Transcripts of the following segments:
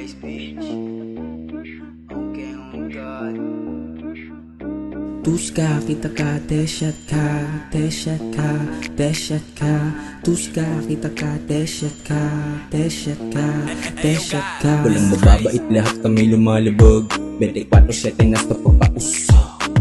Vice bitch. Okay, oh God. Tuska, kita ka, deshat ka, deshat ka, deshat ka. Tuska, kita ka, deshat ka, deshat ka, deshat ka. Walang mababait, lahat kami lumalabog 24/7 nasta papaus.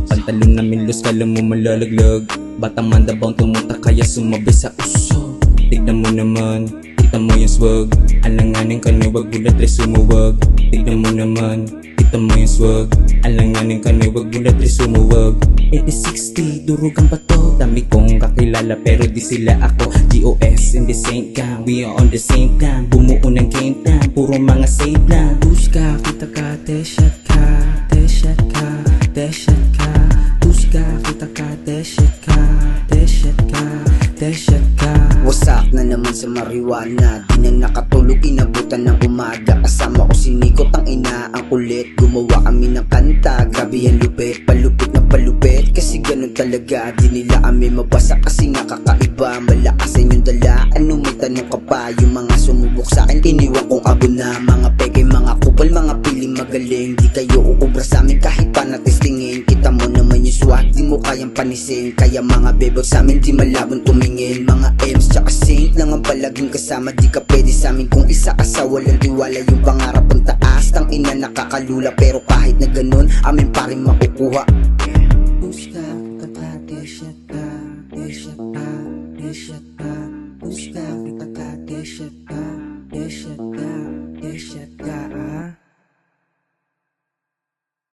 Pantalon namin los, kala mo malalaglag. Batang mandabang tumunta kaya sumabi sa uso. Tignan mo naman, kita mo yung swag. Alanganin ka na wag bulat rin sumuwag. Tignan mo naman, kita mo yung swag. Alanganin ka na wag bulat rin sumuwag. 80-60, durugan pa to. Dami kong kakilala pero di sila ako. GOS in the same gang, we are on the same plan. Bumuo ng game plan, puro mga save lang. Tuska, kita ka, deshat ka, deshat ka, deshat ka. Tuska, kita ka, deshat ka, deshat ka, deshat ka. Wasak na naman sa marijuana. Di na nakatulog, inabutan ng umaga. Kasama ko si Nico, tang ina ang kulit. Gumawa kami ng kanta, grabe yan lupit. Palupit na palupit, kasi ganun talaga. Di nila kami mabasa kasi nakakaiba. Malakas ang yung dala, ano may tanong ka pa? Yung mga sumubok sa akin, iniwan kong abo na. Mga peke, mga kupal, mga piling magaling. Di kayo uubra sa amin kahit pa natistingin. Kita mo naman yung swag, di mo kayang panisin. Kaya mga bebot sa amin, di malabong tumingin. Mga M's tsaka Saint lang ang palaging kasama. Di ka pwede sa amin kung isa ka sa walang tiwala. Yung pangarap ang taas, tang ina nakakalula. Pero kahit na ganun, amin pa rin makukuha. Tuska, kita ka, deshat ka, deshat ka, deshat